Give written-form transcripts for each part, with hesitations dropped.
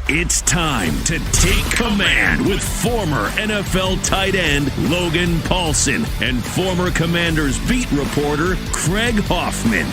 It's time to take command with former NFL tight end Logan Paulsen and former Commanders beat reporter Craig Hoffman.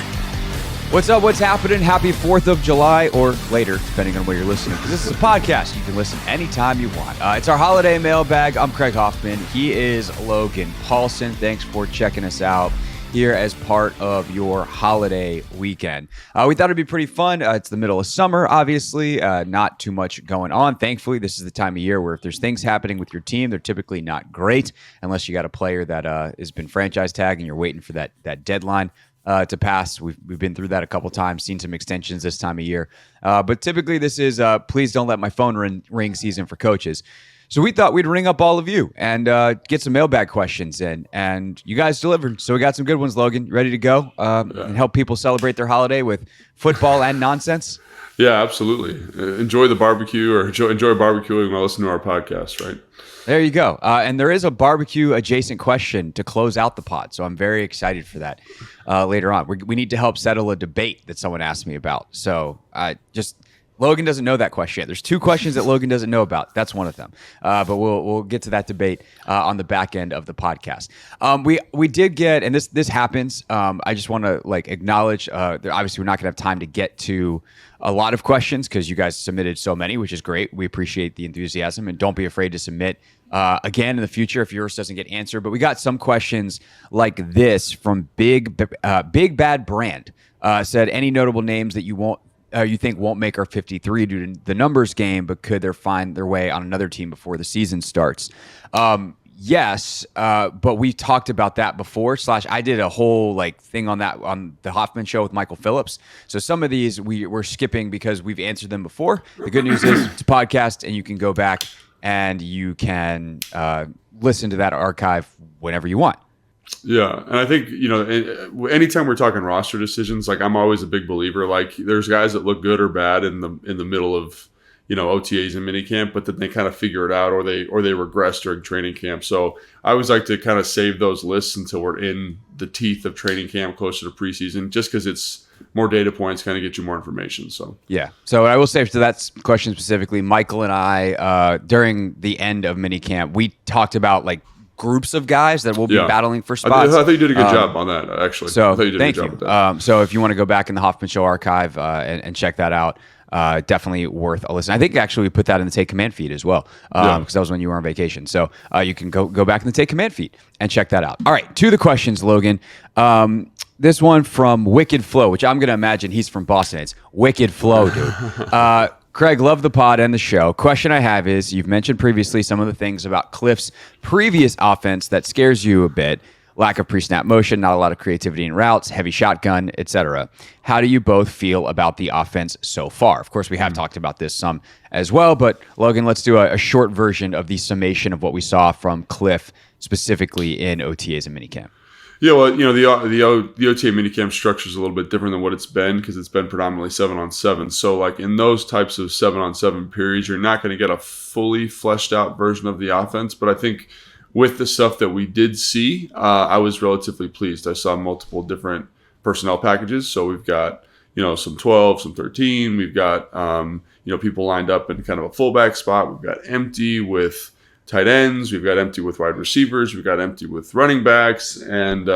What's up? What's happening? Happy 4th of July or later, depending on where you're listening. Because this is a podcast. You can listen anytime you want. It's our holiday mailbag. I'm Craig Hoffman. He is Logan Paulsen. Thanks for checking us out here as part of your holiday weekend. We thought it'd be pretty fun. It's the middle of summer, obviously. Not too much going on. Thankfully, this is the time of year where if there's things happening with your team, they're typically not great unless you got a player that has been franchise tagged and you're waiting for that deadline to pass. We've been through that a couple times, seen some extensions this time of year. But typically this is please don't let my phone ring season for coaches. So we thought we'd ring up all of you and get some mailbag questions in, and you guys delivered. So we got some good ones, Logan. You ready to go and help people celebrate their holiday with football and nonsense? Yeah, absolutely. Enjoy the barbecue or enjoy barbecuing while listening to our podcast, right? There you go. And there is a barbecue adjacent question to close out the pod. So I'm very excited for that later on. We need to help settle a debate that someone asked me about. So Logan doesn't know that question yet. There's two questions that Logan doesn't know about. That's one of them. But we'll get to that debate on the back end of the podcast. We did get, and this happens. I just want to acknowledge. Obviously, we're not going to have time to get to a lot of questions because you guys submitted so many, which is great. We appreciate the enthusiasm, and don't be afraid to submit again in the future if yours doesn't get answered. But we got some questions like this from Big Bad Brand. Said any notable names that you think won't make our 53 due to the numbers game, but could they find their way on another team before the season starts? Yes, but we talked about that before. I did a whole thing on that on the Hoffman show with Michael Phillips. So some of these we're skipping because we've answered them before. The good news is it's a podcast, and you can go back and you can listen to that archive whenever you want. Yeah, and I think, anytime we're talking roster decisions, I'm always a big believer. There's guys that look good or bad in the middle of, OTAs and minicamp, but then they kind of figure it out or they regress during training camp. So I always like to kind of save those lists until we're in the teeth of training camp, closer to preseason, just because it's more data points, kind of get you more information. So yeah. So I will say to that question specifically, Michael and I, during the end of minicamp, we talked about groups of guys that will be battling for spots. I think you did a good job on that, actually. So I thought you did thank a good you. job with that. So if you want to go back in the Hoffman Show archive and check that out, definitely worth a listen. I think actually we put that in the Take Command feed as well, because that was when you were on vacation. So you can go back in the Take Command feed and check that out. All right, to the questions, Logan. This one from Wicked Flow, which I'm going to imagine he's from Boston. It's Wicked Flow, dude. Craig, love the pod and the show. Question I have is, you've mentioned previously some of the things about Kliff's previous offense that scares you a bit. Lack of pre-snap motion, not a lot of creativity in routes, heavy shotgun, etc. How do you both feel about the offense so far? Of course, we have talked about this some as well, but Logan, let's do a short version of the summation of what we saw from Kliff specifically in OTAs and minicamp. Yeah, well, the OTA minicamp structure is a little bit different than what it's been because it's been predominantly 7-on-7. So, in those types of 7-on-7 periods, you're not going to get a fully fleshed out version of the offense. But I think with the stuff that we did see, I was relatively pleased. I saw multiple different personnel packages. So we've got some 12, some 13. We've got people lined up in kind of a fullback spot. We've got empty with tight ends, we've got empty with wide receivers, we've got empty with running backs, and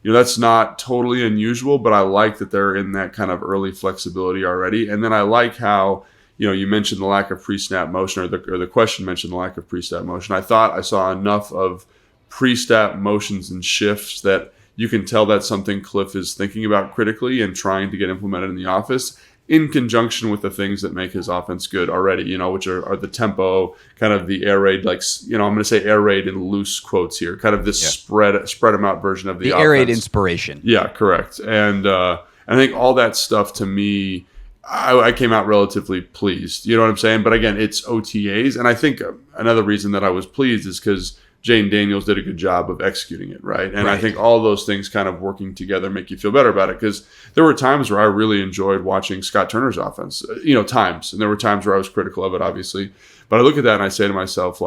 that's not totally unusual, but I like that they're in that kind of early flexibility already. And then I like how you mentioned the lack of pre-snap motion, or the question mentioned the lack of pre-snap motion. I thought I saw enough of pre-snap motions and shifts that you can tell that's something Kliff is thinking about critically and trying to get implemented in the office, in conjunction with the things that make his offense good already, which are the tempo, kind of the air raid, I'm going to say air raid in loose quotes here, kind of this spread them out version of the offense. Air raid inspiration. Yeah, correct. And I think all that stuff, to me, I came out relatively pleased. You know what I'm saying? But again, it's OTAs. And I think another reason that I was pleased is because Jane Daniels did a good job of executing it, right? And I think all those things kind of working together make you feel better about it, because there were times where I really enjoyed watching Scott Turner's offense, times. And there were times where I was critical of it, obviously. But I look at that and I say to myself,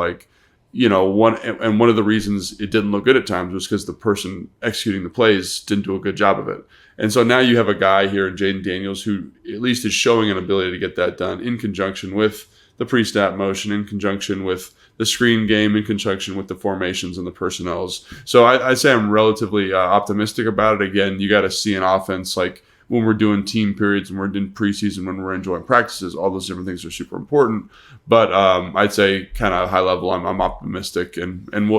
one of the reasons it didn't look good at times was because the person executing the plays didn't do a good job of it. And so now you have a guy here in Jaden Daniels who at least is showing an ability to get that done in conjunction with the pre-snap motion, in conjunction with the screen game, in conjunction with the formations and the personnels. So I'd say I'm relatively optimistic about it. Again, you got to see an offense like when we're doing team periods, when we're doing preseason, when we're enjoying practices, all those different things are super important. But I'd say kind of high level, I'm optimistic and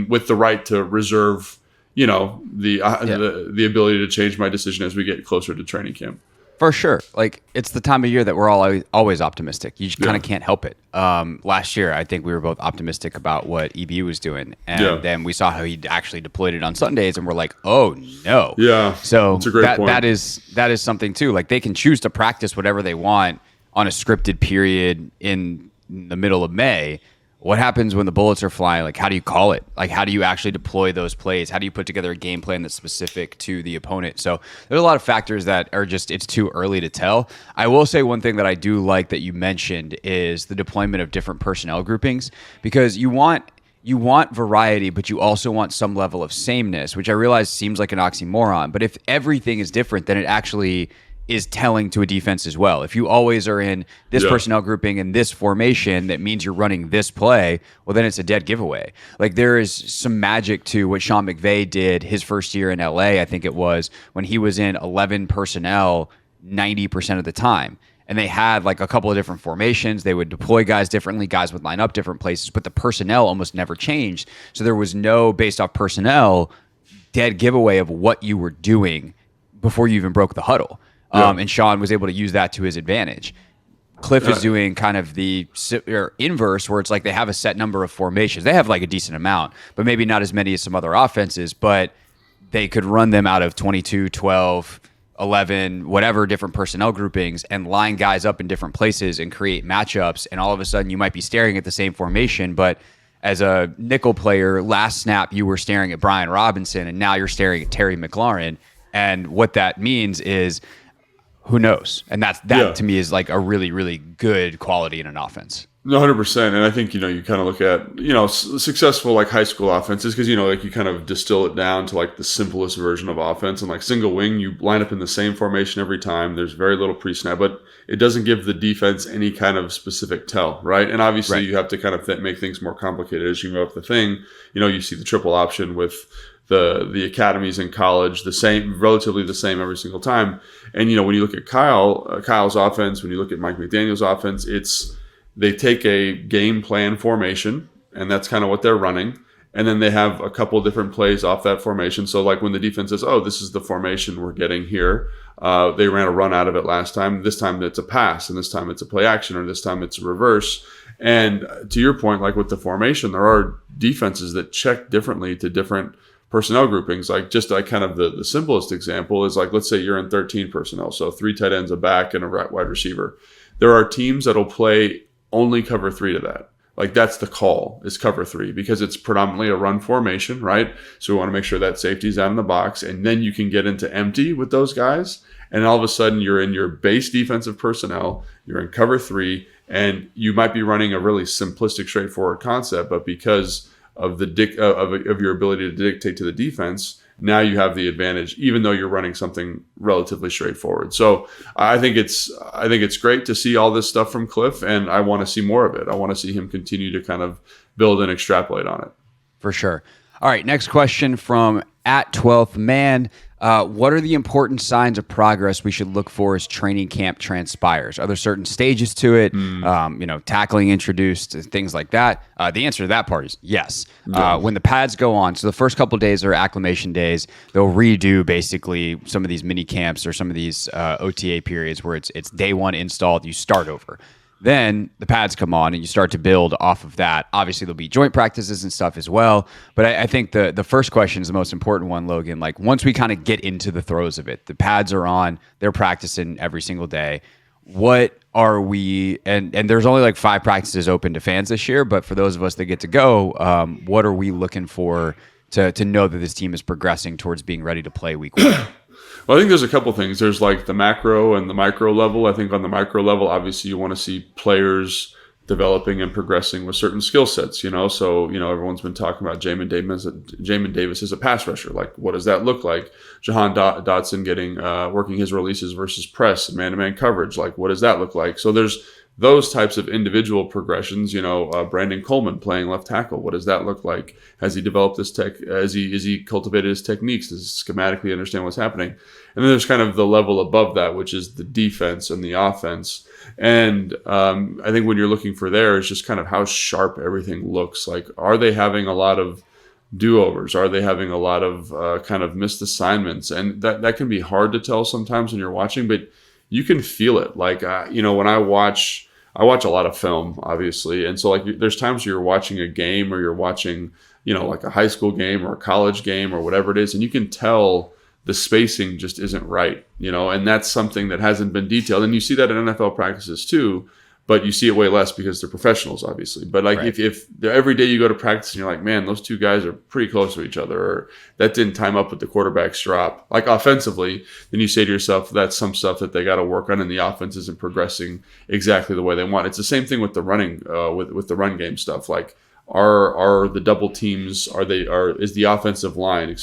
with the right to reserve, the ability to change my decision as we get closer to training camp. For sure. Like, it's the time of year that we're all always optimistic. You just kind of can't help it. Last year, I think we were both optimistic about what EBU was doing. And then we saw how he actually deployed it on Sundays, and we're like, oh, no. Yeah. So that's a great point. that is something, too. Like, they can choose to practice whatever they want on a scripted period in the middle of May. What happens when the bullets are flying? Like, how do you call it? Like, how do you actually deploy those plays? How do you put together a game plan that's specific to the opponent? So there's a lot of factors that are just, it's too early to tell. I will say one thing that I do like that you mentioned is the deployment of different personnel groupings, because you want variety, but you also want some level of sameness, which I realize seems like an oxymoron. But if everything is different, then it actually is telling to a defense as well. If you always are in this personnel grouping and this formation, that means you're running this play, well, then it's a dead giveaway. Like, there is some magic to what Sean McVay did his first year in LA, I think it was, when he was in 11 personnel 90% of the time. And they had like a couple of different formations. They would deploy guys differently. Guys would line up different places, but the personnel almost never changed. So there was no, based off personnel, dead giveaway of what you were doing before you even broke the huddle. And Sean was able to use that to his advantage. Kliff is doing kind of the inverse, where it's like they have a set number of formations. They have like a decent amount, but maybe not as many as some other offenses, but they could run them out of 22, 12, 11, whatever different personnel groupings, and line guys up in different places and create matchups. And all of a sudden you might be staring at the same formation, but as a nickel player, last snap you were staring at Brian Robinson, and now you're staring at Terry McLaurin. And what that means is, who knows? And that to me is like a really, really good quality in an offense. 100%. And I think, you kind of look at, successful like high school offenses, because, like you kind of distill it down to like the simplest version of offense. And like single wing, you line up in the same formation every time. There's very little pre-snap, but it doesn't give the defense any kind of specific tell, right? And obviously you have to kind of make things more complicated as you move up the thing. You see the triple option with the academies in college, relatively the same every single time. And, when you look at Kyle's offense, when you look at Mike McDaniel's offense, they take a game plan formation, and that's kind of what they're running. And then they have a couple different plays off that formation. So like when the defense says, oh, this is the formation we're getting here. They ran a run out of it last time. This time it's a pass, and this time it's a play action, or this time it's a reverse. And to your point, like with the formation, there are defenses that check differently to different personnel groupings. Like just like kind of the simplest example is like, let's say you're in 13 personnel. So 3 tight ends, a back, and a wide receiver. There are teams that'll play only cover 3 to that. Like that's the call, is cover 3, because it's predominantly a run formation, right? So we want to make sure that safety's out in the box, and then you can get into empty with those guys. And all of a sudden you're in your base defensive personnel, you're in cover 3, and you might be running a really simplistic, straightforward concept, but because of of your ability to dictate to the defense, now you have the advantage, even though you're running something relatively straightforward. So I think it's great to see all this stuff from Kliff, and I want to see more of it. I want to see him continue to kind of build and extrapolate on it. For sure. All right, next question from @12thman. What are the important signs of progress we should look for as training camp transpires? Are there certain stages to it? Tackling introduced, things like that. The answer to that part is yes. When the pads go on, so the first couple of days are acclimation days. They'll redo basically some of these mini camps or some of these OTA periods where it's day one installed, you start over. Then the pads come on and you start to build off of that. Obviously, there'll be joint practices and stuff as well. But I think the first question is the most important one, Logan. Like once we kind of get into the throes of it, the pads are on, they're practicing every single day. What are we, and there's only like 5 practices open to fans this year, but for those of us that get to go, what are we looking for to know that this team is progressing towards being ready to play week 1? Well, I think there's a couple things. There's like the macro and the micro level. I think on the micro level, obviously you want to see players developing and progressing with certain skill sets, So, everyone's been talking about Jamin Davis as a pass rusher. Like, what does that look like? Jahan Dotson getting working his releases versus press, man-to-man coverage. Like, what does that look like? So there's those types of individual progressions. Brandon Coleman playing left tackle. What does that look like? Has he developed this tech? Has he cultivated his techniques? Does he schematically understand what's happening? And then there's kind of the level above that, which is the defense and the offense. And I think when you're looking for there is just kind of how sharp everything looks. Like, are they having a lot of do-overs? Are they having a lot of kind of missed assignments? And that can be hard to tell sometimes when you're watching, but you can feel it. Like, when I watch a lot of film, obviously. And so, like, there's times you're watching a game or you're watching, like a high school game or a college game or whatever it is, and you can tell the spacing just isn't right, and that's something that hasn't been detailed. And you see that in NFL practices too, but you see it way less because they're professionals, obviously. But like, right. if every day you go to practice and you're like, man, those two guys are pretty close to each other, or that didn't time up with the quarterback's drop, like offensively, then you say to yourself, that's some stuff that they got to work on, and the offense isn't progressing exactly the way they want. It's the same thing with the running, with the run game stuff. Like, are the double teams, is the offensive line,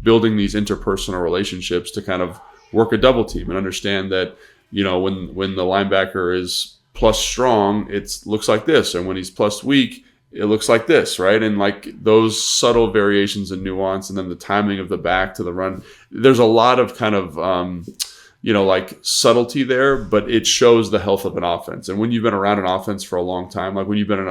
building these interpersonal relationships to kind of work a double team and understand that, when the linebacker is plus strong, it looks like this. And when he's plus weak, it looks like this, right? And like those subtle variations and nuance, and then the timing of the back to the run, there's a lot of kind of, like subtlety there, but it shows the health of an offense. And when you've been around an offense for a long time, like when you've been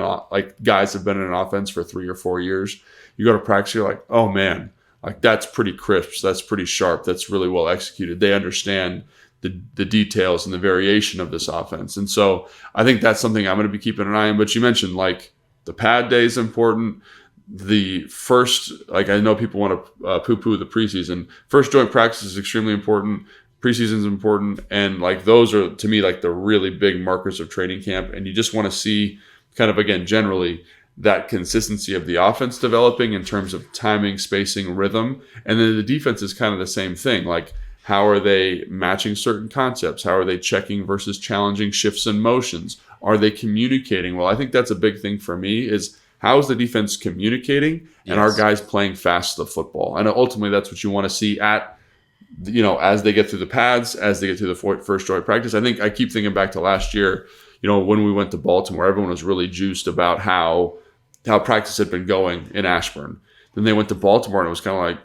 guys have been in an offense for 3 or 4 years, you go to practice, you're like, oh man, like that's pretty crisp, that's pretty sharp, that's really well executed. They understand the details and the variation of this offense. And so I think that's something I'm going to be keeping an eye on. But you mentioned like the pad day is important. The first, like I know people want to poo-poo the preseason. First joint practice is extremely important. Preseason is important. And like those are, to me, like the really big markers of training camp. And you just want to see kind of, again, generally, that consistency of the offense developing in terms of timing, spacing, rhythm. And then the defense is kind of the same thing. Like, how are they matching certain concepts? How are they checking versus challenging shifts and motions? Are they communicating? Well, I think that's a big thing for me is how is the defense communicating, and are guys playing fast the football? And ultimately that's what you want to see at, as they get through the pads, as they get through the first joint practice. I think I keep thinking back to last year, when we went to Baltimore, everyone was really juiced about how practice had been going in Ashburn. Then they went to Baltimore and it was kind of like,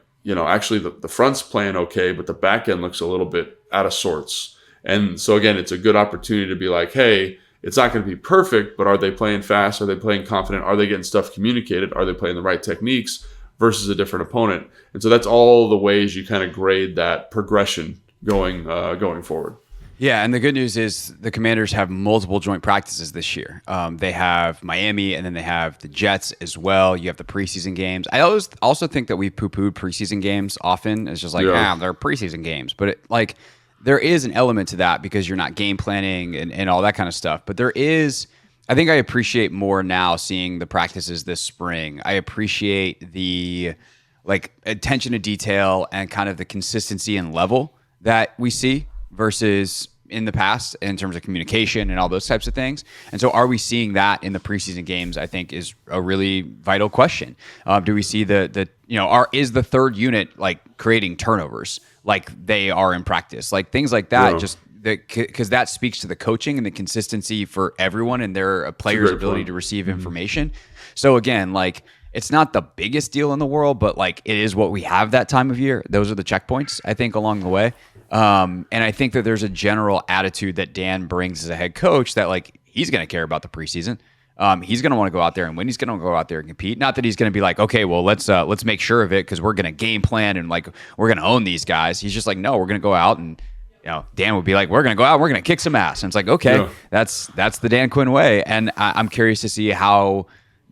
actually the front's playing okay, but the back end looks a little bit out of sorts. And so again, it's a good opportunity to be like, hey, it's not going to be perfect, but are they playing fast? Are they playing confident? Are they getting stuff communicated? Are they playing the right techniques versus a different opponent? And so that's all the ways you kind of grade that progression going forward. Yeah, and the good news is the Commanders have multiple joint practices this year. They have Miami, and then they have the Jets as well. You have the preseason games. I also think that we poo-pooed preseason games often. It's just like, they're preseason games. But there is an element to that because you're not game planning and all that kind of stuff. But there is, I think I appreciate more now seeing the practices this spring. I appreciate the attention to detail and kind of the consistency and level that we see versus in the past in terms of communication and all those types of things. And so are we seeing that in the preseason games, I think is a really vital question. Do we see is the third unit creating turnovers like they are in practice? Like things like that, just because that speaks to the coaching and the consistency for everyone and their players' ability to receive information. So again, it's not the biggest deal in the world, but it is what we have that time of year. Those are the checkpoints, I think, along the way. And I think that there's a general attitude that Dan brings as a head coach that he's going to care about the preseason. He's going to want to go out there and win. He's going to go out there and compete. Not that he's going to be like, okay, well, let's make sure of it because we're going to game plan and we're going to own these guys. He's just like, no, we're going to go out and Dan would be like, we're going to go out, and we're going to kick some ass. And it's like, okay, that's the Dan Quinn way. And I'm curious to see how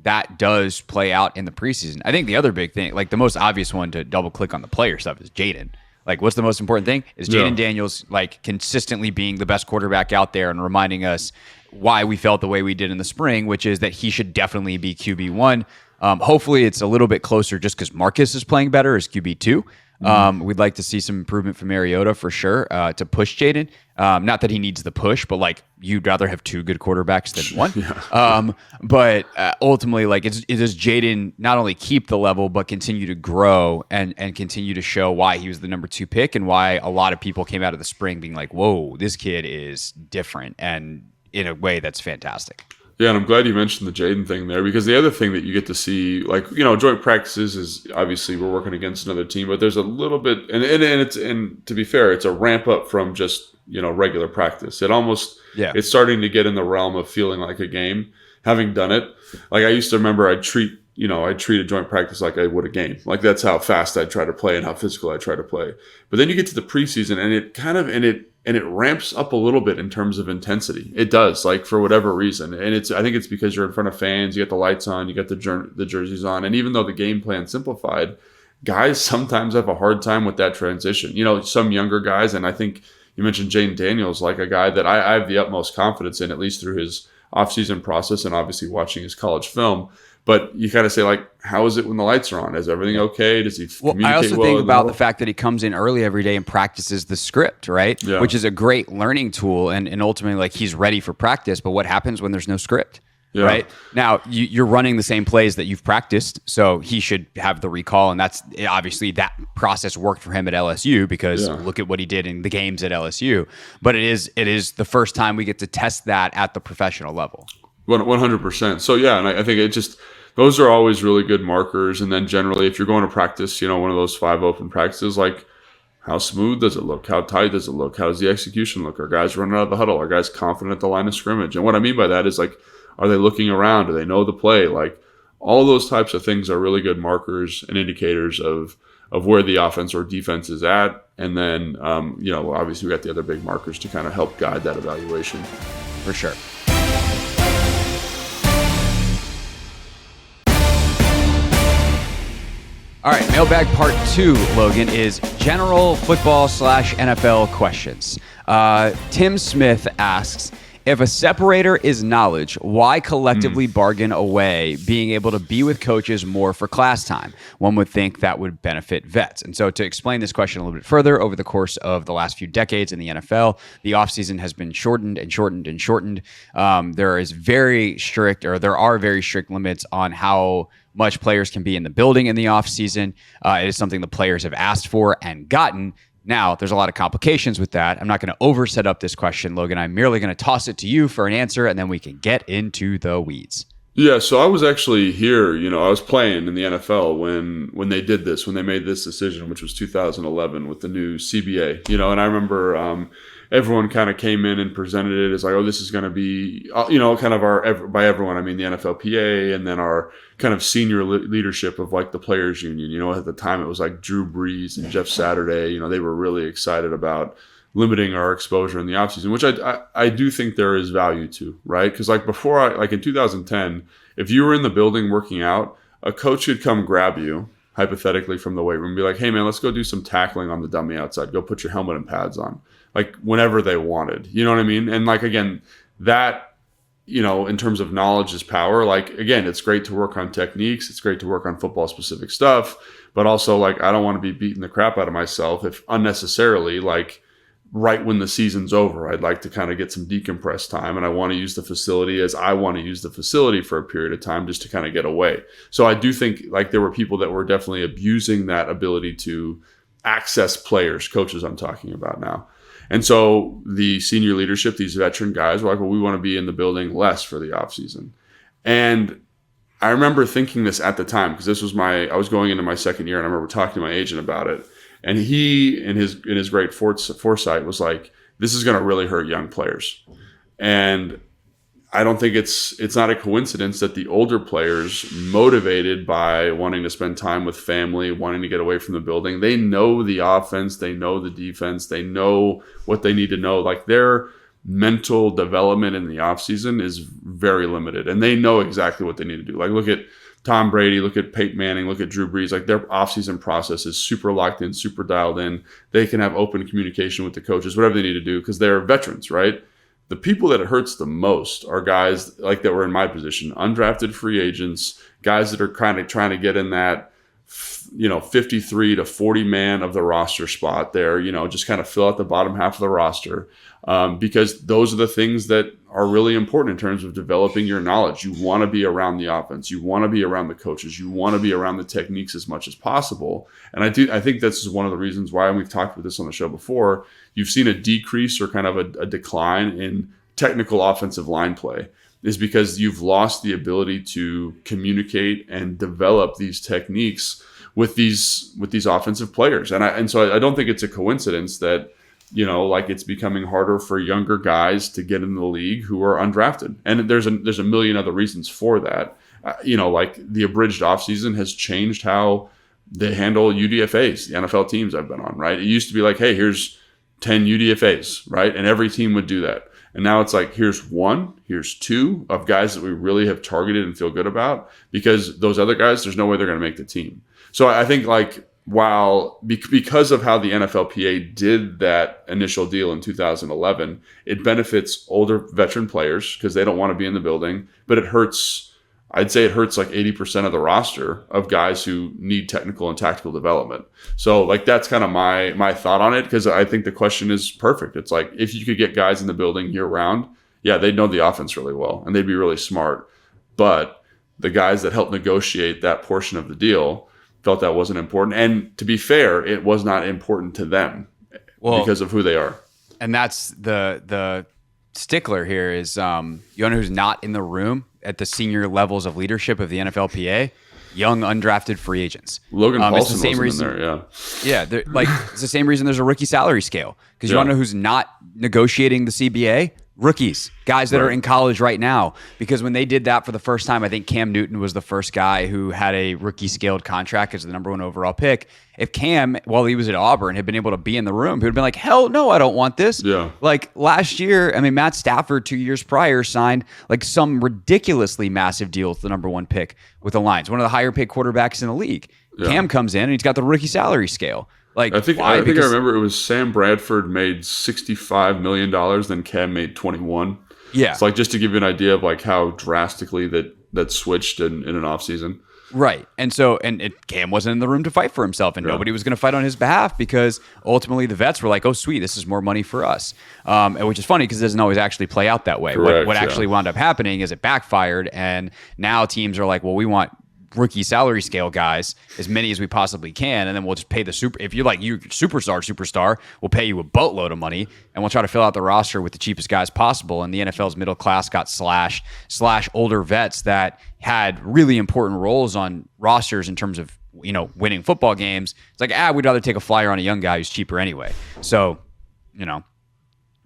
that does play out in the preseason. I think the other big thing, the most obvious one to double click on the player stuff is Jaden. What's the most important thing is Jaden Daniels consistently being the best quarterback out there and reminding us why we felt the way we did in the spring, which is that he should definitely be QB1. Hopefully it's a little bit closer just because Marcus is playing better as QB2. We'd like to see some improvement from Mariota for sure to push Jaden. Not that he needs the push, but like you'd rather have two good quarterbacks than one. But ultimately, like it does Jaden not only keep the level, but continue to grow and continue to show why he was the number 2 pick and why a lot of people came out of the spring being like, whoa, this kid is different and in a way that's fantastic. Yeah, and I'm glad you mentioned the Jaden thing there, because the other thing that you get to see, like, joint practices is obviously we're working against another team, but there's a little bit, and to be fair, it's a ramp up from just, regular practice. It's starting to get in the realm of feeling like a game, having done it. Like I used to remember I'd treat a joint practice like I would a game. Like that's how fast I'd try to play and how physical I try to play. But then you get to the preseason and it ramps up a little bit in terms of intensity. It does, like for whatever reason. And I think it's because you're in front of fans, you got the lights on, you got the jerseys on. And even though the game plan's simplified, guys sometimes have a hard time with that transition. Some younger guys, and I think you mentioned Jane Daniels, like a guy that I have the utmost confidence in, at least through his offseason process and obviously watching his college film. But you kind of say, like, how is it when the lights are on? Is everything okay? Does he communicate well? I also think about the fact that he comes in early every day and practices the script, right? Yeah. Which is a great learning tool. And ultimately, like, he's ready for practice. But what happens when there's no script, right? Now, you're running the same plays that you've practiced. So he should have the recall. And that's obviously that process worked for him at LSU because look at what he did in the games at LSU. But it is the first time we get to test that at the professional level. 100%. So and I think those are always really good markers. And then generally, if you're going to practice, one of those 5 open practices, like how smooth does it look? How tight does it look? How does the execution look? Are guys running out of the huddle? Are guys confident at the line of scrimmage? And what I mean by that is, like, are they looking around? Do they know the play? Like, all those types of things are really good markers and indicators of where the offense or defense is at. And then, obviously we got the other big markers to kind of help guide that evaluation. For sure. All right, mailbag part 2, Logan, is general football / NFL questions. Tim Smith asks, if a separator is knowledge, why collectively bargain away being able to be with coaches more for class time? One would think that would benefit vets. And so to explain this question a little bit further, over the course of the last few decades in the NFL, the offseason has been shortened and shortened and shortened. There are very strict limits on how much players can be in the building in the offseason. It is something the players have asked for and gotten. Now, there's a lot of complications with that. I'm not going to overset up this question, Logan. I'm merely going to toss it to you for an answer, and then we can get into the weeds. Yeah, so I was actually here, I was playing in the NFL when they did this, when they made this decision, which was 2011 with the new CBA, and I remember everyone kind of came in and presented it as like, oh, this is going to be, kind of by everyone, I mean the NFLPA and then our kind of senior leadership of like the players union. At the time it was like Drew Brees and Jeff Saturday, they were really excited about limiting our exposure in the offseason, which I do think there is value to, right? Because like before, in 2010, if you were in the building working out, a coach could come grab you, hypothetically, from the weight room and be like, hey man, let's go do some tackling on the dummy outside. Go put your helmet and pads on. Like whenever they wanted, you know what I mean? And like, again, that, in terms of knowledge is power. Like, again, it's great to work on techniques. It's great to work on football specific stuff, but also like, I don't want to be beating the crap out of myself if unnecessarily, like right when the season's over, I'd like to kind of get some decompress time and I want to use the facility as I want to use the facility for a period of time just to kind of get away. So I do think like there were people that were definitely abusing that ability to access players, coaches I'm talking about now. And so the senior leadership, these veteran guys were like, well, we want to be in the building less for the offseason. And I remember thinking this at the time, because this was I was going into my second year and I remember talking to my agent about it. And he, in his great foresight, was like, this is going to really hurt young players. And I don't think it's not a coincidence that the older players, motivated by wanting to spend time with family, wanting to get away from the building, they know the offense, they know the defense, they know what they need to know. Like their mental development in the offseason is very limited, and they know exactly what they need to do. Like look at Tom Brady, look at Peyton Manning, look at Drew Brees. Like their offseason process is super locked in, super dialed in. They can have open communication with the coaches, whatever they need to do, because they're veterans, right? The people that it hurts the most are guys like that were in my position, undrafted free agents, guys that are kind of trying to get in that 53 to 40 man of the roster spot there, just kind of fill out the bottom half of the roster, because those are the things that are really important in terms of developing your knowledge. You want to be around the offense. You want to be around the coaches. You want to be around the techniques as much as possible. And I think this is one of the reasons why, and we've talked about this on the show before, you've seen a decrease or kind of a decline in technical offensive line play, is because you've lost the ability to communicate and develop these techniques with these offensive players. And so I don't think it's a coincidence that, it's becoming harder for younger guys to get in the league who are undrafted. And there's a million other reasons for that. The abridged offseason has changed how they handle UDFAs, the NFL teams I've been on, right? It used to be like, hey, here's 10 UDFAs, right? And every team would do that. And now it's like, here's 1, here's 2 of guys that we really have targeted and feel good about, because those other guys, there's no way they're going to make the team. So I think because of how the NFLPA did that initial deal in 2011, it benefits older veteran players because they don't want to be in the building, but I'd say it hurts like 80% of the roster of guys who need technical and tactical development. So that's kind of my thought on it, because I think the question is perfect. It's like, if you could get guys in the building year round, yeah, they'd know the offense really well and they'd be really smart. But the guys that helped negotiate that portion of the deal felt that wasn't important. And to be fair, it was not important to them because of who they are. And that's the stickler here is, you know who's not in the room at the senior levels of leadership of the NFLPA? Young undrafted free agents. Logan Paulson wasn't in there, yeah. Yeah, it's the same reason there's a rookie salary scale. Because you want to know who's not negotiating the CBA? Rookies, guys that are in college right now. Because when they did that for the first time, I think Cam Newton was the first guy who had a rookie scaled contract as the number 1 overall pick. If Cam, while he was at Auburn, had been able to be in the room, he would have been like, hell no, I don't want this. Yeah. Last year, Matt Stafford 2 years prior signed some ridiculously massive deal with the number 1 pick with the Lions, one of the higher paid quarterbacks in the league. Yeah. Cam comes in and he's got the rookie salary scale. I think I remember it was Sam Bradford made $65 million, then Cam made 21. Yeah. It's just to give you an idea of how drastically that switched in an offseason. Right. And so, Cam wasn't in the room to fight for himself, and nobody was going to fight on his behalf, because ultimately the vets were like, oh, sweet, this is more money for us. Which is funny because it doesn't always actually play out that way. Correct, what actually wound up happening is it backfired, and now teams are like, well, we want rookie salary scale guys, as many as we possibly can, and then we'll just pay if you're like, you superstar, we'll pay you a boatload of money, and we'll try to fill out the roster with the cheapest guys possible. And the NFL's middle class got slashed / older vets that had really important roles on rosters in terms of winning football games. It's like, we'd rather take a flyer on a young guy who's cheaper anyway. So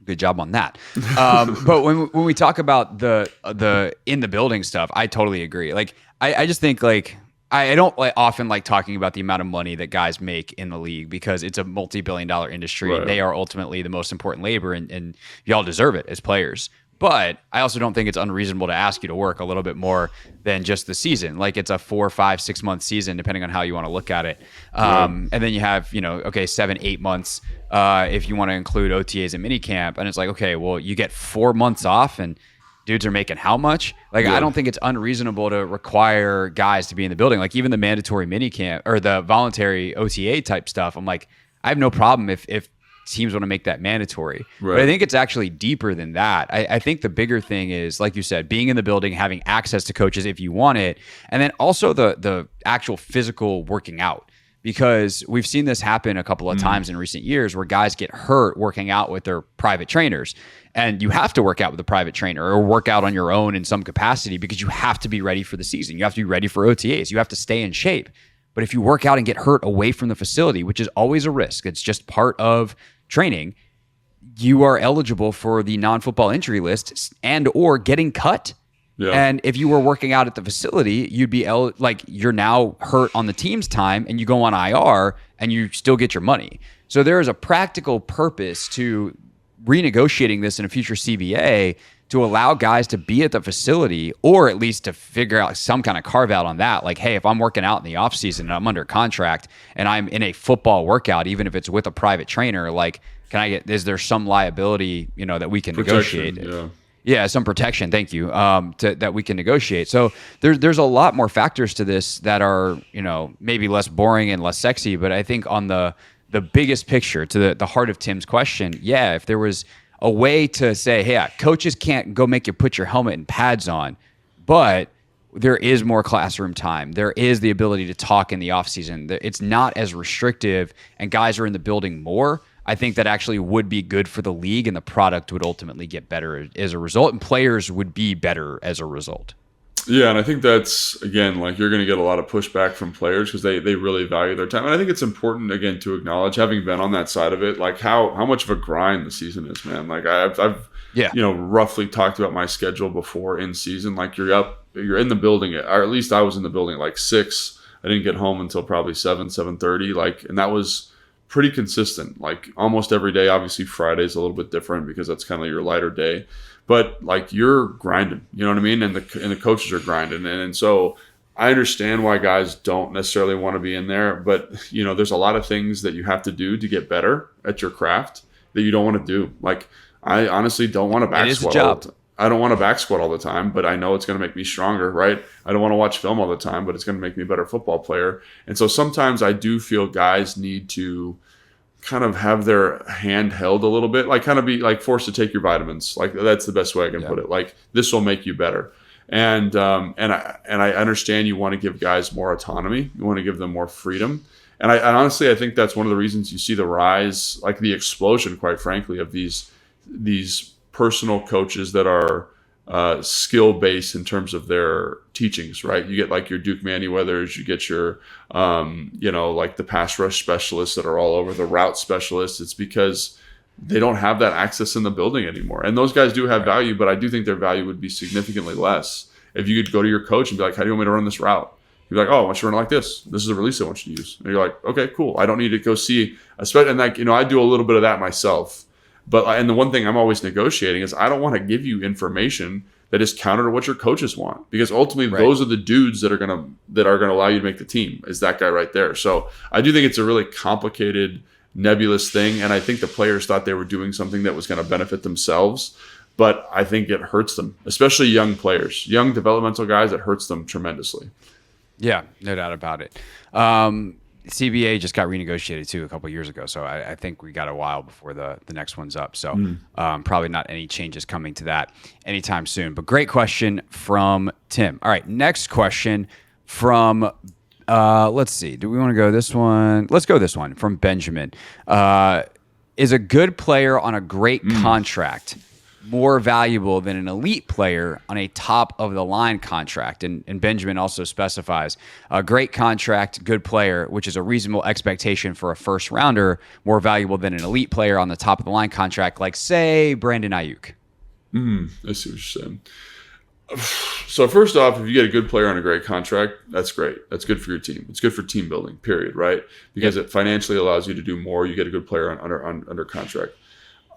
good job on that. But when we talk about the in the building stuff, I totally agree. I just think I don't often like talking about the amount of money that guys make in the league, because it's a multi-billion-dollar industry. Right. They are ultimately the most important labor, and y'all deserve it as players. But I also don't think it's unreasonable to ask you to work a little bit more than just the season. It's a 4, 5, 6 month season, depending on how you want to look at it. And then you have, 7, 8 months if you want to include OTAs and minicamp. And it's like, okay, well, you get 4 months off, and dudes are making how much? I don't think it's unreasonable to require guys to be in the building. Even the mandatory minicamp or the voluntary OTA type stuff, I'm like, I have no problem if teams want to make that mandatory. Right. But I think it's actually deeper than that. I think the bigger thing is, like you said, being in the building, having access to coaches if you want it, and then also the actual physical working out. Because we've seen this happen a couple of times in recent years where guys get hurt working out with their private trainers. And you have to work out with a private trainer or work out on your own in some capacity, because you have to be ready for the season. You have to be ready for OTAs. You have to stay in shape. But if you work out and get hurt away from the facility, which is always a risk, it's just part of training, you are eligible for the non-football injury list and or getting cut. Yeah. And if you were working out at the facility, you'd be you're now hurt on the team's time, and you go on IR and you still get your money. So there is a practical purpose to renegotiating this in a future CBA to allow guys to be at the facility, or at least to figure out some kind of carve out on that. Hey, if I'm working out in the off season and I'm under contract and I'm in a football workout, even if it's with a private trainer, is there some liability, that we can Protection, negotiate? Yeah, some protection. Thank you. That we can negotiate. So there's a lot more factors to this that are, maybe less boring and less sexy. But I think on the biggest picture, to the heart of Tim's question, yeah, if there was a way to say, hey, coaches can't go make you put your helmet and pads on, but there is more classroom time. There is the ability to talk in the offseason. It's not as restrictive, and guys are in the building more. I think that actually would be good for the league, and the product would ultimately get better as a result, and players would be better as a result. Yeah, and I think that's, again, like you're going to get a lot of pushback from players because they really value their time. And I think it's important, again, to acknowledge, having been on that side of it, like how much of a grind the season is, man. Like I've roughly talked about my schedule before in season. Like you're in the building, or at least I was in the building at like 6. I didn't get home until probably 7:30. Like, and that was pretty consistent, like almost every day. Obviously Friday's a little bit different because that's kind of your lighter day, but like you're grinding, you know what I mean? And the coaches are grinding. And so I understand why guys don't necessarily want to be in there, but there's a lot of things that you have to do to get better at your craft that you don't want to do. Like I honestly don't want to back squat. I don't want to back squat all the time, but I know it's going to make me stronger, right? I don't want to watch film all the time, but it's going to make me a better football player. And so sometimes I do feel guys need to kind of have their hand held a little bit, like kind of be like forced to take your vitamins. Like that's the best way I can put it. Like this will make you better. And I understand you want to give guys more autonomy. You want to give them more freedom. And I honestly, I think that's one of the reasons you see the rise, like the explosion, quite frankly, of these personal coaches that are skill-based in terms of their teachings, right? You get like your Duke Manyweathers, you get your, like the pass rush specialists that are all over, the route specialists. It's because they don't have that access in the building anymore. And those guys do have value, but I do think their value would be significantly less if you could go to your coach and be like, how do you want me to run this route? You'd be like, oh, I want you to run it like this. This is a release I want you to use. And you're like, okay, cool. I don't need to go see, and like, I do a little bit of that myself. And the one thing I'm always negotiating is I don't want to give you information that is counter to what your coaches want, because ultimately those are the dudes that are gonna allow you to make the team. Is that guy right there? So I do think it's a really complicated, nebulous thing, and I think the players thought they were doing something that was going to benefit themselves, but I think it hurts them, especially young players, young developmental guys. It hurts them tremendously. Yeah, no doubt about it. CBA just got renegotiated too a couple of years ago, so I think we got a while before the next one's up. So probably not any changes coming to that anytime soon. But great question from Tim. All right, next question from let's see. Do we want to go this one? Let's go this one from Benjamin. Is a good player on a great contract more valuable than an elite player on a top-of-the-line contract? And Benjamin also specifies a great contract, good player, which is a reasonable expectation for a first-rounder, more valuable than an elite player on the top-of-the-line contract, like, say, Brandon Ayuk. I see what you're saying. So first off, if you get a good player on a great contract, that's great. That's good for your team. It's good for team building, period, right? Because it financially allows you to do more. You get a good player under contract.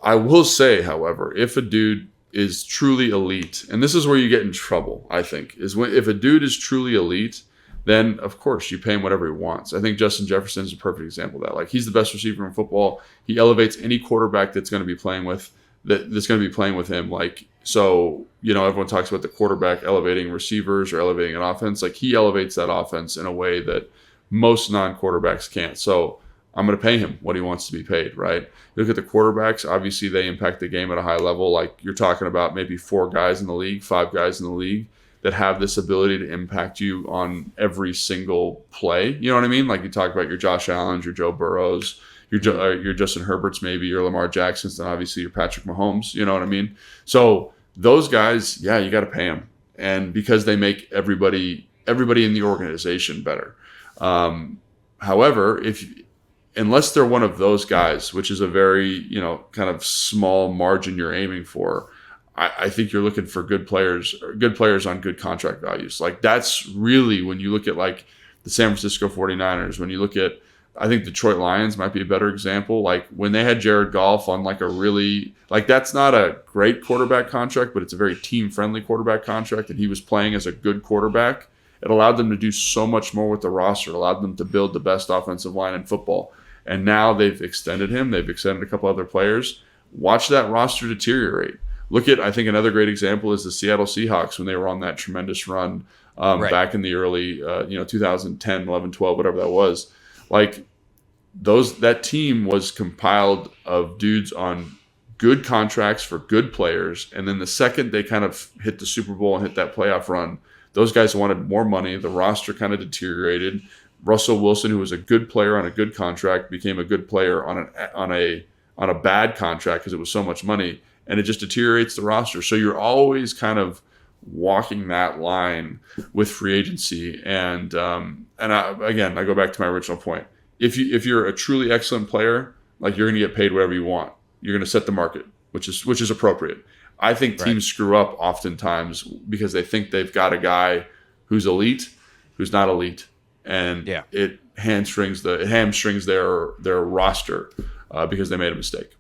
I will say, however, if a dude is truly elite, and this is where you get in trouble, I think, is if a dude is truly elite, then of course you pay him whatever he wants. I think Justin Jefferson is a perfect example of that. Like, he's the best receiver in football. He elevates any quarterback that's going to be playing with him. Like, so, everyone talks about the quarterback elevating receivers or elevating an offense. Like, he elevates that offense in a way that most non-quarterbacks can't. So I'm going to pay him what he wants to be paid, right? You look at the quarterbacks, obviously they impact the game at a high level. Like, you're talking about maybe 4 guys in the league, 5 guys in the league that have this ability to impact you on every single play. You know what I mean? Like, you talk about your Josh Allen, your Joe Burrows, your Justin Herberts, maybe your Lamar Jacksons, and obviously your Patrick Mahomes. You know what I mean? So those guys, yeah, you got to pay them, and because they make everybody in the organization better. However, unless they're one of those guys, which is a very, kind of small margin you're aiming for, I think you're looking for good players on good contract values. Like, that's really when you look at like the San Francisco 49ers, when you look at, I think Detroit Lions might be a better example. Like, when they had Jared Goff on like a really, like, that's not a great quarterback contract, but it's a very team-friendly quarterback contract, and he was playing as a good quarterback. It allowed them to do so much more with the roster. It allowed them to build the best offensive line in football. And now they've extended him. They've extended a couple other players. Watch that roster deteriorate. I think another great example is the Seattle Seahawks when they were on that tremendous run back in the early 2010, 11, 12, whatever that was. Like that team was compiled of dudes on good contracts for good players, and then the second they kind of hit the Super Bowl and hit that playoff run, those guys wanted more money. The roster kind of deteriorated. Russell Wilson, who was a good player on a good contract, became a good player on a bad contract because it was so much money, and it just deteriorates the roster. So you're always kind of walking that line with free agency. And I go back to my original point. If you're a truly excellent player, like, you're going to get paid whatever you want. You're going to set the market, which is appropriate. I think teams screw up oftentimes because they think they've got a guy who's elite, who's not elite, and it hamstrings their roster because they made a mistake.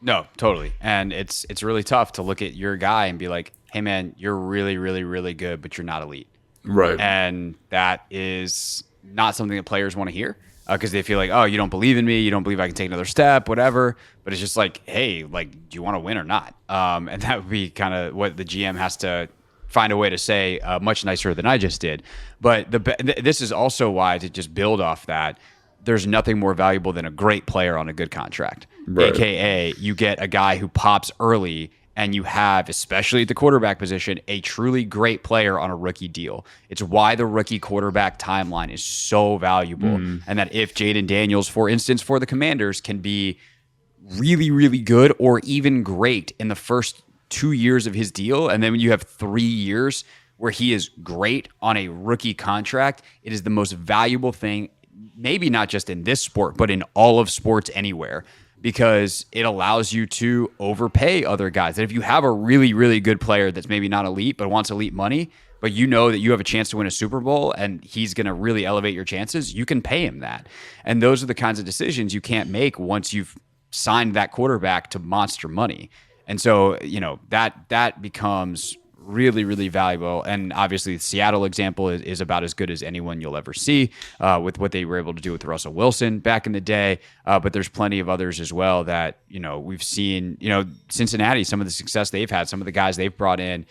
No, totally. And it's really tough to look at your guy and be like, hey man, you're really, really, really good, but you're not elite. Right. And that is not something that players want to hear. Because they feel like, oh, you don't believe in me, you don't believe I can take another step, whatever. But it's just like, hey, like, do you want to win or not? And that would be kind of what the GM has to find a way to say much nicer than I just did. But this is also why, to just build off that, there's nothing more valuable than a great player on a good contract. Right. AKA, you get a guy who pops early, and you have, especially at the quarterback position, a truly great player on a rookie deal. It's why the rookie quarterback timeline is so valuable. And that if Jaden Daniels, for instance, for the Commanders, can be really, really good or even great in the first 2 years of his deal, and then when you have 3 years where he is great on a rookie contract, it is the most valuable thing, maybe not just in this sport, but in all of sports anywhere. Because it allows you to overpay other guys. And if you have a really, really good player that's maybe not elite but wants elite money, but you know that you have a chance to win a Super Bowl and he's going to really elevate your chances, you can pay him that. And those are the kinds of decisions you can't make once you've signed that quarterback to monster money. And so, that becomes really, really valuable. And obviously the Seattle example is about as good as anyone you'll ever see with what they were able to do with Russell Wilson back in the day. But there's plenty of others as well that, we've seen, Cincinnati, some of the success they've had, some of the guys they've brought in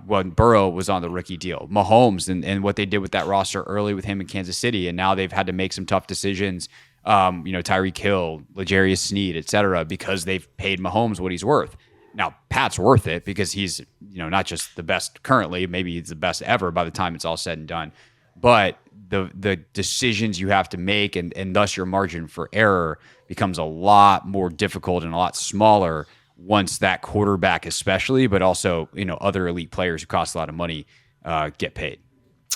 when Burrow was on the rookie deal, Mahomes and what they did with that roster early with him in Kansas City. And now they've had to make some tough decisions, Tyreek Hill, L'Jarius Sneed, et cetera, because they've paid Mahomes what he's worth. Now, Pat's worth it because he's, not just the best currently, maybe he's the best ever by the time it's all said and done. But the decisions you have to make and thus your margin for error becomes a lot more difficult and a lot smaller once that quarterback especially, but also, other elite players who cost a lot of money get paid.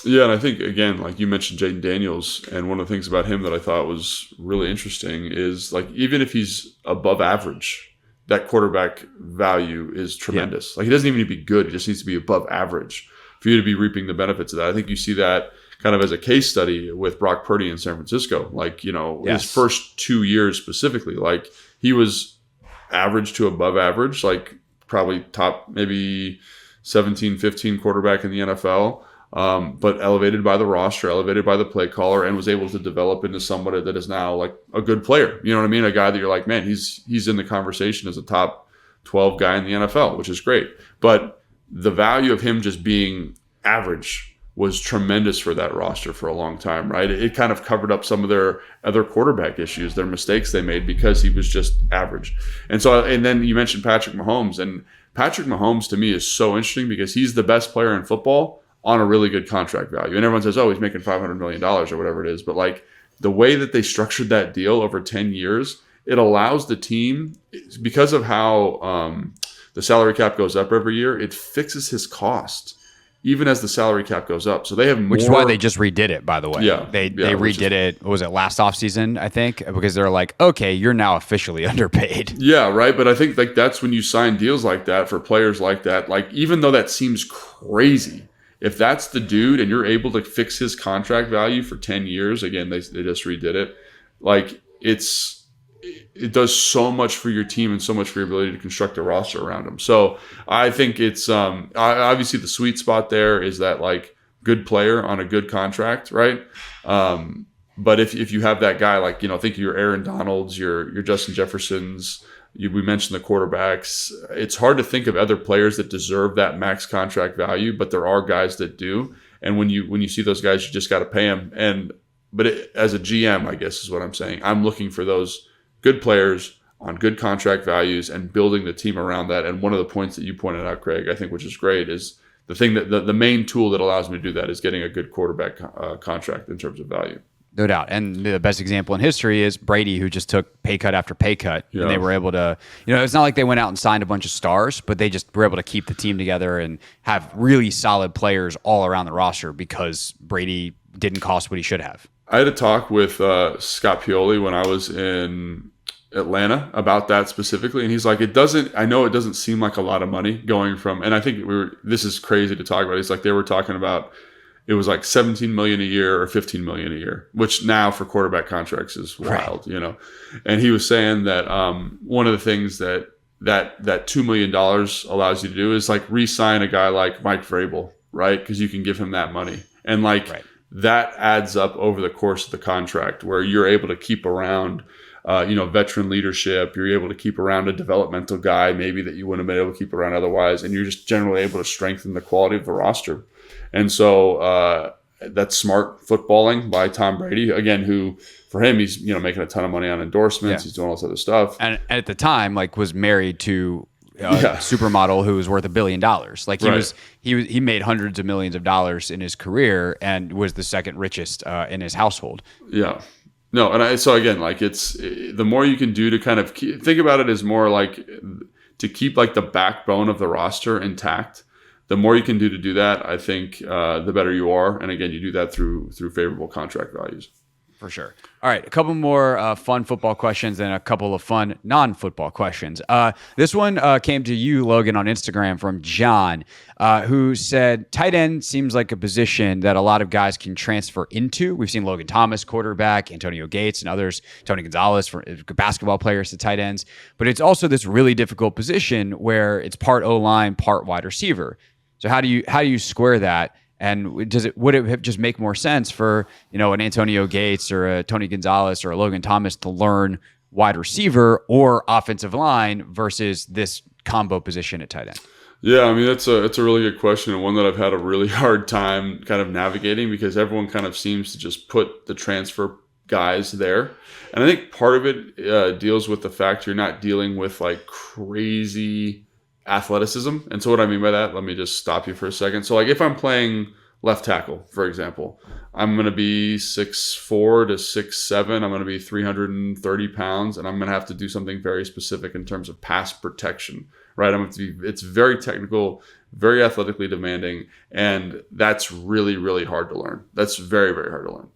Yeah, and I think, again, like you mentioned Jaden Daniels, and one of the things about him that I thought was really interesting is, like, even if he's above average, that quarterback value is tremendous. Yeah. Like, he doesn't even need to be good. He just needs to be above average for you to be reaping the benefits of that. I think you see that kind of as a case study with Brock Purdy in San Francisco. Like, his first 2 years specifically, like, he was average to above average, like probably top maybe 17, 15 quarterback in the NFL. But elevated by the roster, elevated by the play caller, and was able to develop into somebody that is now like a good player. You know what I mean? A guy that you're like, man, he's in the conversation as a top 12 guy in the NFL, which is great. But the value of him just being average was tremendous for that roster for a long time, right? It kind of covered up some of their other quarterback issues, their mistakes they made because he was just average. And then you mentioned Patrick Mahomes, and Patrick Mahomes to me is so interesting because he's the best player in football on a really good contract value. And everyone says, oh, he's making $500 million or whatever it is. But like the way that they structured that deal over 10 years, it allows the team, because of how the salary cap goes up every year, it fixes his cost, even as the salary cap goes up. So they have more. Which is why they just redid it, by the way. Yeah. They redid it, what was it, last offseason, I think? Because they're like, okay, you're now officially underpaid. Yeah, right. But I think like that's when you sign deals like that for players like that. Like, even though that seems crazy, if that's the dude and you're able to fix his contract value for 10 years, again, they just redid it. Like, it does so much for your team and so much for your ability to construct a roster around him. So I think it's obviously the sweet spot there is that like good player on a good contract, right? But if you have that guy, like, think of your Aaron Donalds, your Justin Jeffersons, We mentioned the quarterbacks. It's hard to think of other players that deserve that max contract value, but there are guys that do. And when you see those guys, you just got to pay them. As a GM, I guess is what I'm saying. I'm looking for those good players on good contract values and building the team around that. And one of the points that you pointed out, Craig, I think, which is great, is the thing that the main tool that allows me to do that is getting a good quarterback contract in terms of value. No doubt. And the best example in history is Brady, who just took pay cut after pay cut. Yeah. And they were able to, it's not like they went out and signed a bunch of stars, but they just were able to keep the team together and have really solid players all around the roster because Brady didn't cost what he should have. I had a talk with Scott Pioli when I was in Atlanta about that specifically. And he's like, I know it doesn't seem like a lot of money going from, and I think this is crazy to talk about. He's like, they were talking about, it was like $17 million a year or $15 million a year, which now for quarterback contracts is wild, And he was saying that one of the things that $2 million allows you to do is like re-sign a guy like Mike Vrabel, right? Because you can give him that money, and that adds up over the course of the contract, where you're able to keep around, veteran leadership. You're able to keep around a developmental guy maybe that you wouldn't have been able to keep around otherwise, and you're just generally able to strengthen the quality of the roster. And so that's smart footballing by Tom Brady, again, who for him, he's making a ton of money on endorsements. Yeah. He's doing all this other stuff. And at the time, was married to a supermodel who was worth $1 billion. He made hundreds of millions of dollars in his career and was the second richest in his household. Yeah. No, and so again, it's the more you can do to kind of think about it as more like to keep the backbone of the roster intact. The more you can do to do that, I think the better you are. And again, you do that through favorable contract values. For sure. All right, a couple more fun football questions and a couple of fun non-football questions. This one came to you, Logan, on Instagram from John, who said, tight end seems like a position that a lot of guys can transfer into. We've seen Logan Thomas, quarterback, Antonio Gates, and others, Tony Gonzalez, for basketball players to tight ends. But it's also this really difficult position where it's part O-line, part wide receiver. So how do you square that? And would it just make more sense for an Antonio Gates or a Tony Gonzalez or a Logan Thomas to learn wide receiver or offensive line versus this combo position at tight end? Yeah, I mean it's a really good question, and one that I've had a really hard time kind of navigating because everyone kind of seems to just put the transfer guys there, and I think part of it deals with the fact you're not dealing with crazy athleticism. And so what I mean by that, let me just stop you for a second. So if I'm playing left tackle, for example, I'm going to be 6'4" to 6'7". I'm going to be 330 pounds, and I'm going to have to do something very specific in terms of pass protection, right? It's very technical, very athletically demanding, and that's really, really hard to learn. That's very, very hard to learn.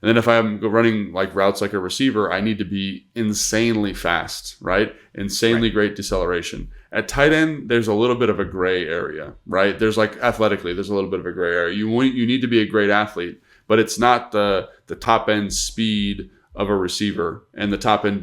And then if I'm running routes like a receiver, I need to be insanely fast, right? Insanely great deceleration. At tight end, there's a little bit of a gray area, right? There's athletically, there's a little bit of a gray area. You need to be a great athlete, but it's not the top end speed of a receiver and the top end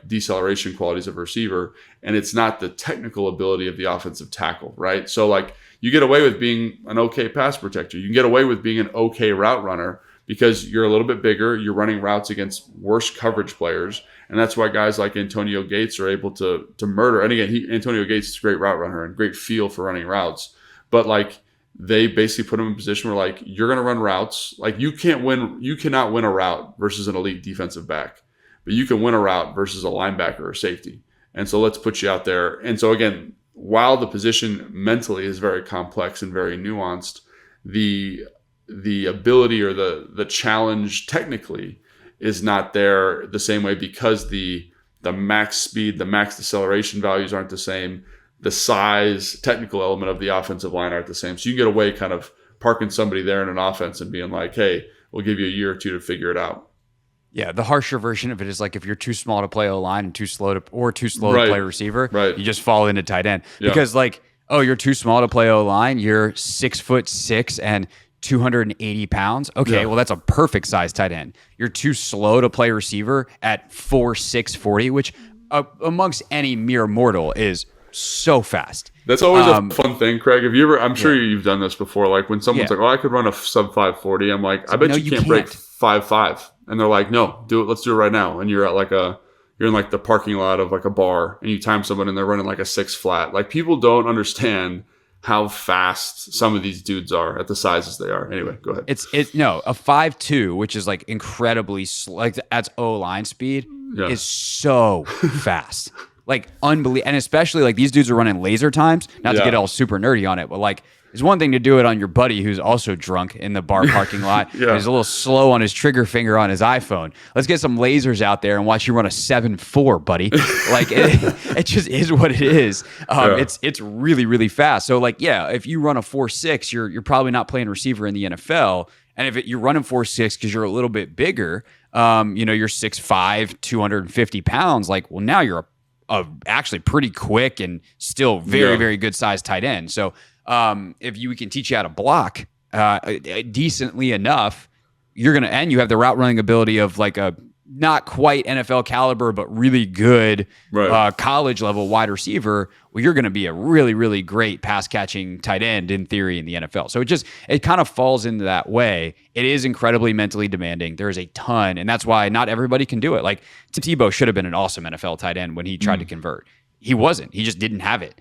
deceleration qualities of a receiver, and it's not the technical ability of the offensive tackle, right? So you get away with being an okay pass protector. You can get away with being an okay route runner, because you're a little bit bigger, you're running routes against worse coverage players, and that's why guys like Antonio Gates are able to murder. And again, Antonio Gates is a great route runner and great feel for running routes, but they basically put him in a position where you're going to run routes. You cannot win a route versus an elite defensive back, but you can win a route versus a linebacker or safety. And so let's put you out there. And so again, while the position mentally is very complex and very nuanced, the ability or the challenge technically is not there the same way, because the max speed, the max deceleration values aren't the same. The size, technical element of the offensive line aren't the same. So you can get away kind of parking somebody there in an offense and being like, hey, we'll give you a year or two to figure it out. Yeah, the harsher version of it is if you're too small to play O-line and too slow to play receiver, you just fall into tight end. Yeah. Because you're too small to play O-line, you're 6'6" and 280 pounds. Okay, well, that's a perfect size tight end. You're too slow to play receiver at 4'6", 40, which amongst any mere mortal is so fast. That's always a fun thing, Craig. Have you ever? I'm sure you've done this before. When someone's I could run a sub 540. I'm I bet you can't break 5'5", and they're like, no, do it. Let's do it right now. And you're at a you're in like the parking lot of like a bar and you time someone and they're running like a 6 flat. Like people don't understand how fast some of these dudes are at the sizes they are. Anyway, go ahead. It's a 5'2", which is like incredibly like that's O-line speed is so fast. Like unbelievable. And especially like these dudes are running laser times, not to get all super nerdy on it, but like it's one thing to do it on your buddy who's also drunk in the bar parking lot. He's a little slow on his trigger finger on his iPhone. Let's get some lasers out there and watch you run a 7.4, buddy. Like it just is what it is. It's really, really fast. So like, if you run a 4.6, you're probably not playing receiver in the NFL. And if you're running 4.6 because you're a little bit bigger, you're 6'5", 250 pounds. Like, well, now you're actually pretty quick and still very, very good sized tight end. So if we can teach you how to block decently enough, and you have the route running ability of like a not quite NFL caliber, but really good college level wide receiver. Well, you're going to be a really, really great pass catching tight end in theory in the NFL. So it kind of falls into that way. It is incredibly mentally demanding. There is a ton, and that's why not everybody can do it. Like Tim Tebow should have been an awesome NFL tight end when he tried to convert. He wasn't. He just didn't have it.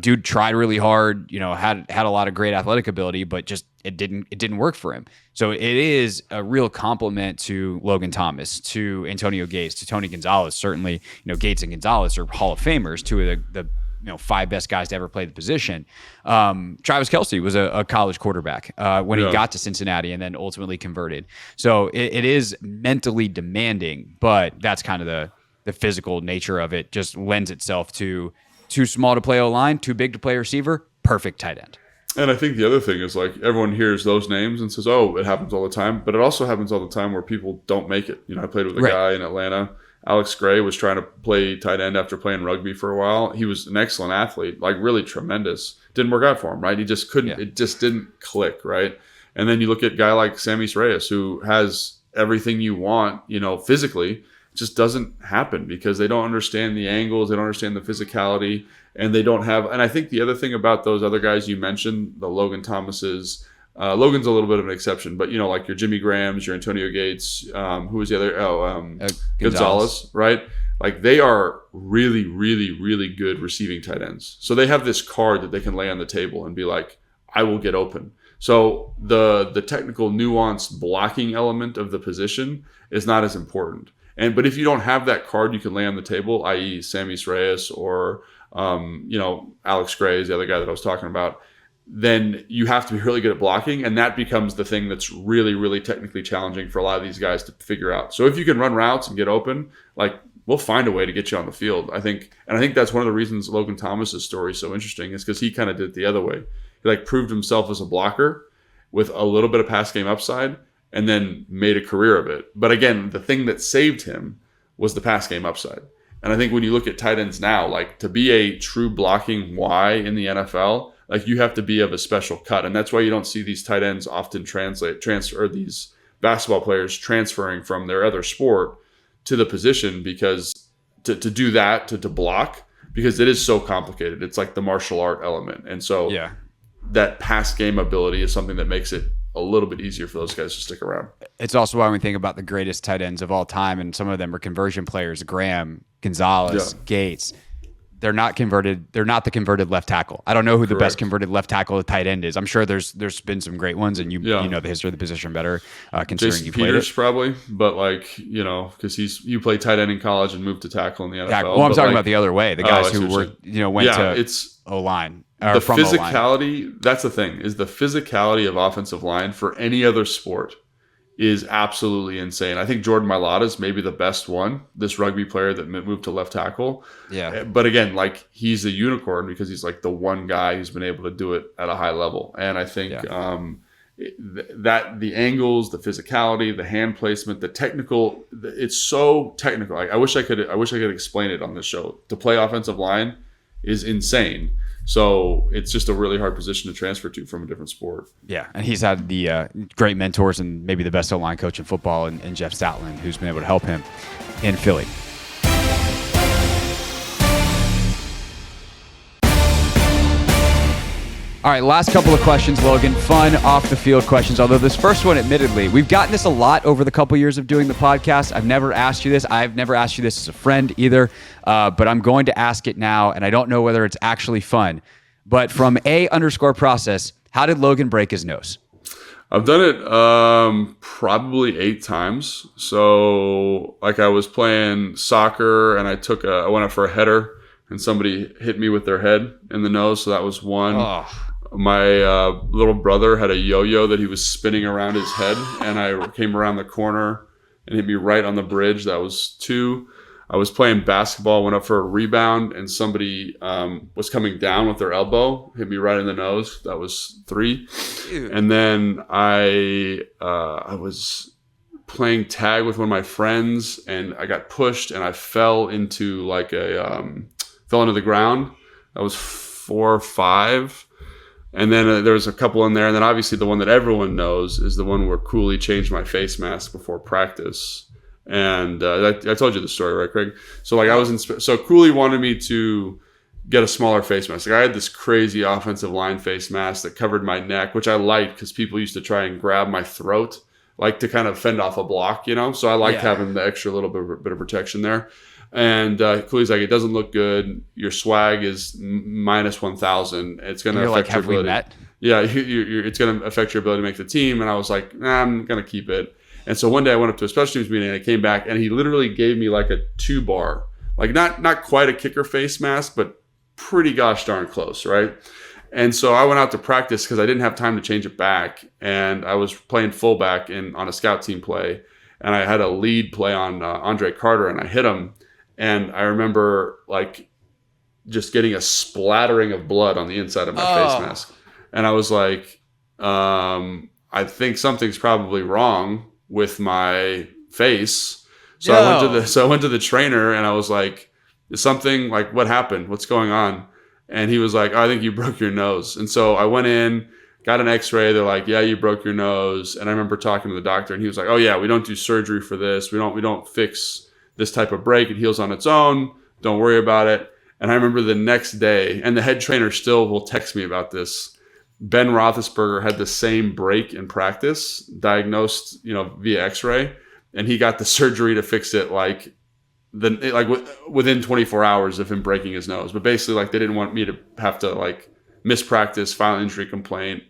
Dude tried really hard, had a lot of great athletic ability, but just it didn't work for him. So it is a real compliment to Logan Thomas, to Antonio Gates, to Tony Gonzalez. Certainly, Gates and Gonzalez are Hall of Famers, two of the 5 best guys to ever play the position. Travis Kelce was a college quarterback when he got to Cincinnati and then ultimately converted. So it is mentally demanding, but that's kind of the physical nature of it. Just lends itself to too small to play O-line, too big to play receiver, perfect tight end. And I think the other thing is like everyone hears those names and says, oh, it happens all the time. But it also happens all the time where people don't make it. I played with a guy in Atlanta. Alex Gray was trying to play tight end after playing rugby for a while. He was an excellent athlete, like really tremendous. Didn't work out for him, right? He just couldn't, it just didn't click, right? And then you look at a guy like Sammy Reyes, who has everything you want, physically. Just doesn't happen because they don't understand the angles, they don't understand the physicality, and they don't have. And I think the other thing about those other guys you mentioned, the Logan Thomases, Logan's a little bit of an exception, but like your Jimmy Grahams, your Antonio Gates, who was the other? Gonzalez, right? Like they are really, really, really good receiving tight ends. So they have this card that they can lay on the table and be like, I will get open. So the technical nuanced blocking element of the position is not as important. But if you don't have that card you can lay on the table, i.e. Sammy Reyes or, Alex Gray is the other guy that I was talking about, then you have to be really good at blocking. And that becomes the thing that's really, really technically challenging for a lot of these guys to figure out. So if you can run routes and get open, like we'll find a way to get you on the field, I think. And I think that's one of the reasons Logan Thomas's story is so interesting is because he kind of did it the other way. He proved himself as a blocker with a little bit of pass game upside, and then made a career of it. But again, the thing that saved him was the pass game upside. And I think when you look at tight ends now, like to be a true blocking Y in the NFL, like you have to be of a special cut. And that's why you don't see these tight ends often transfer these basketball players transferring from their other sport to the position, because to do that, to block, because it is so complicated. It's like the martial art element. And so that pass game ability is something that makes it a little bit easier for those guys to stick around. It's also why we think about the greatest tight ends of all time, and some of them are conversion players, Graham, Gonzalez, Gates. They're not converted. They're not the converted left tackle. I don't know who the best converted left tackle or tight end is. I'm sure there's been some great ones, and you know the history of the position better, considering Jason you played Peters it. Probably, but because you played tight end in college and moved to tackle in the NFL. Well, I'm talking about the other way, the guys who were went to O-line. The physicality, O-line. That's the thing, is the physicality of offensive line for any other sport is absolutely insane. I think Jordan Mailata is maybe the best one, this rugby player that moved to left tackle. Yeah. But again, he's a unicorn because he's the one guy who's been able to do it at a high level. And I think that the angles, the physicality, the hand placement, the technical, it's so technical. I wish I could explain it on this show. To play offensive line is insane. So it's just a really hard position to transfer to from a different sport. Yeah, and he's had the great mentors and maybe the best O-line coach in football in Jeff Stoutland, who's been able to help him in Philly. All All right, last couple of questions, Logan. Fun off-the-field questions, although this first one, admittedly, we've gotten this a lot over the couple years of doing the podcast. I've never asked you this. I've never asked you this as a friend either, but I'm going to ask it now, and I don't know whether it's actually fun. But from A_process, how did Logan break his nose? I've done it probably 8 times. So, like, I was playing soccer, and I went up for a header, and somebody hit me with their head in the nose. So that was one. Oh. My little brother had a yo-yo that he was spinning around his head, and I came around the corner and hit me right on the bridge. That was 2. I was playing basketball, went up for a rebound, and somebody was coming down with their elbow, hit me right in the nose. That was 3. Ew. And then I was playing tag with one of my friends, and I got pushed, and I fell into the ground. That was 4 or 5. And then there was a couple in there. And then obviously the one that everyone knows is the one where Cooley changed my face mask before practice. And I told you the story, right, Craig? So like so Cooley wanted me to get a smaller face mask. Like I had this crazy offensive line face mask that covered my neck, which I liked because people used to try and grab my throat, like to kind of fend off a block, you know? So I liked having the extra little bit of protection there. And Cooley's like, it doesn't look good. Your swag is minus 1,000. It's going to affect your ability. Met? Yeah, it's going to affect your ability to make the team. And I was like, nah, I'm going to keep it. And so one day I went up to a special teams meeting and I came back and he literally gave me like a 2-bar, like not quite a kicker face mask, but pretty gosh darn close, right? And so I went out to practice because I didn't have time to change it back. And I was playing fullback on a scout team play. And I had a lead play on Andre Carter and I hit him. And I remember like just getting a splattering of blood on the inside of my face mask. And I was like, I think something's probably wrong with my face. So I went to the trainer and I was like, is something like, what happened? What's going on? And he was like, oh, I think you broke your nose. And so I went in, got an x-ray. They're like, yeah, you broke your nose. And I remember talking to the doctor and he was like, oh yeah, we don't do surgery for this. We don't fix this type of break. It heals on its own. Don't worry about it. And I remember the next day, and the head trainer still will text me about this. Ben Roethlisberger had the same break in practice, diagnosed, via X-ray, and he got the surgery to fix it within 24 hours of him breaking his nose. But basically, they didn't want me to have to miss practice, file an injury complaint,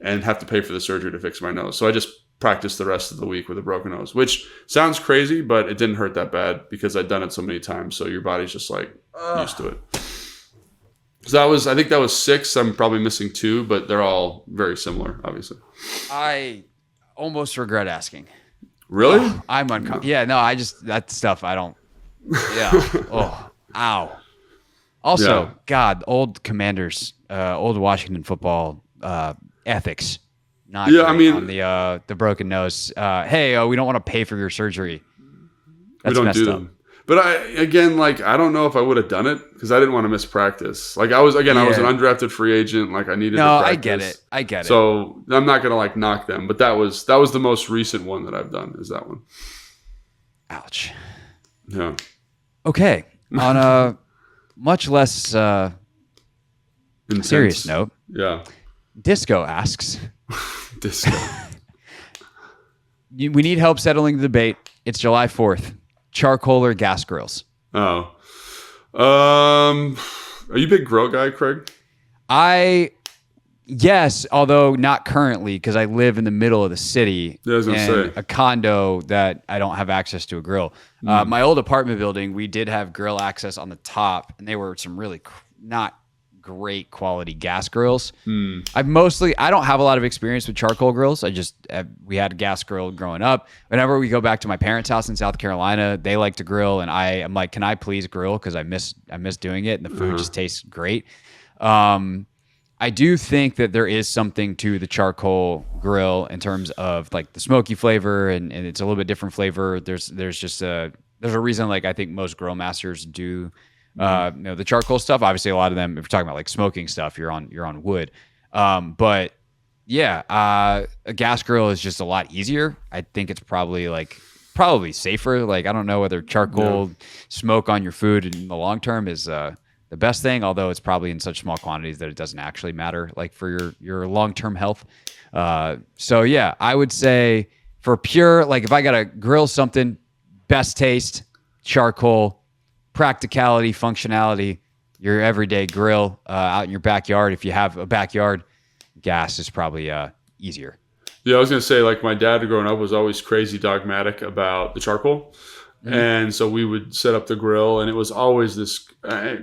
and have to pay for the surgery to fix my nose. So I just practiced the rest of the week with a broken nose, which sounds crazy, but it didn't hurt that bad because I'd done it so many times. So your body's just used to it. So I think that was 6. I'm probably missing 2, but they're all very similar, obviously. I almost regret asking. Really? Oh, I'm uncomfortable. Yeah, no, that stuff I don't. Yeah. Oh, ow. Also, God, old Commanders, old Washington football ethics. Not on the broken nose. Hey, we don't want to pay for your surgery. That's we don't messed do up. them. But I don't know if I would have done it because I didn't want to miss practice. I was an undrafted free agent. I needed to practice. I get it. So I'm not going to knock them. But that was the most recent one that I've done is that one. Ouch. Yeah. Okay. On a much less serious note. Yeah. Disco asks. Disco. We need help settling the debate. It's July 4th. Charcoal or gas grills? Oh. Are you a big grill guy, Craig? Yes, although not currently because I live in the middle of the city in a condo that I don't have access to a grill. My old apartment building, we did have grill access on the top, and they were some really not great quality gas grills. I don't have a lot of experience with charcoal grills. We had a gas grill growing up. Whenever we go back to my parents' house in South Carolina, they like to grill, and I'm like, can I please grill? Because I miss doing it, and the food just tastes great. I do think that there is something to the charcoal grill in terms of the smoky flavor, and it's a little bit different flavor. There's a reason I think most grill masters do the charcoal stuff. Obviously, a lot of them, if you're talking about smoking stuff, you're on wood. But yeah, a gas grill is just a lot easier. I think it's probably safer. I don't know whether charcoal smoke on your food in the long term is the best thing, although it's probably in such small quantities that it doesn't actually matter, like for your long-term health. So yeah, I would say for pure, like if I got to grill something, best taste, charcoal, practicality, functionality, your everyday grill out in your backyard. If you have a backyard, gas is probably easier. Yeah, I was going to say, like, my dad growing up was always crazy dogmatic about the charcoal. Mm-hmm. And so we would set up the grill, and it was always this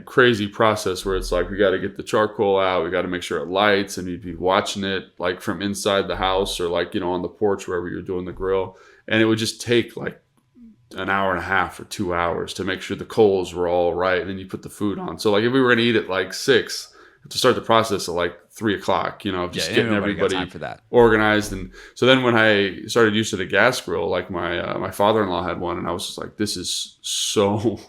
crazy process where it's like, we got to get the charcoal out. We got to make sure it lights, and you'd be watching it like from inside the house or like, on the porch, wherever you're doing the grill. And it would just take like an hour and a half or 2 hours to make sure the coals were all right. And then you put the food on. So like if we were going to eat at like 6, to start the process at like 3 o'clock, just getting everybody for that. organized. And so then when I started using a gas grill, like my father-in-law had one, and I was just like, this is so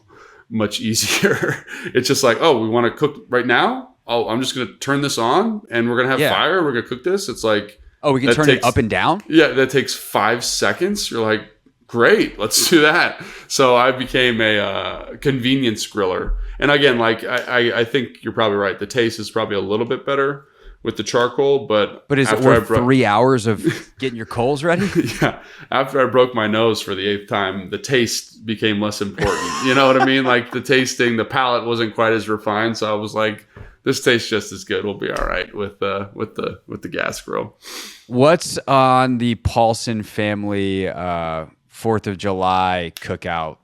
much easier. It's just like, oh, we want to cook right now. Oh, I'm just going to turn this on and we're going to have fire. We're going to cook this. It's like, oh, we can turn it up and down. Yeah. That takes 5 seconds. You're like, great, let's do that. So I became a convenience griller. And again, like I think you're probably right. The taste is probably a little bit better with the charcoal, but is it worth 3 hours of getting your coals ready? Yeah. After I broke my nose for the 8th time, the taste became less important. You know what I mean? Like the tasting, the palate wasn't quite as refined. So I was like, this tastes just as good. We'll be all right with the gas grill. What's on the Paulson family 4th of July cookout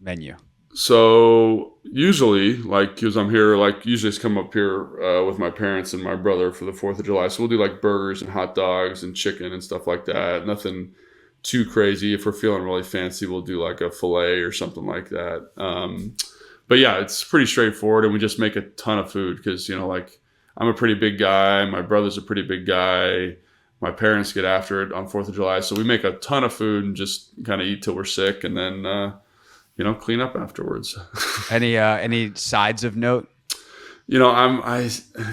menu? So usually, like, because I'm here, like, usually just come up here with my parents and my brother for the 4th of July. So we'll do like burgers and hot dogs and chicken and stuff like that. Nothing too crazy. If we're feeling really fancy, we'll do like a filet or something like that. But yeah, it's pretty straightforward, and we just make a ton of food because, like, I'm a pretty big guy. My brother's a pretty big guy. My parents get after it on 4th of July. So we make a ton of food and just kind of eat till we're sick, and then, clean up afterwards. Any sides of note?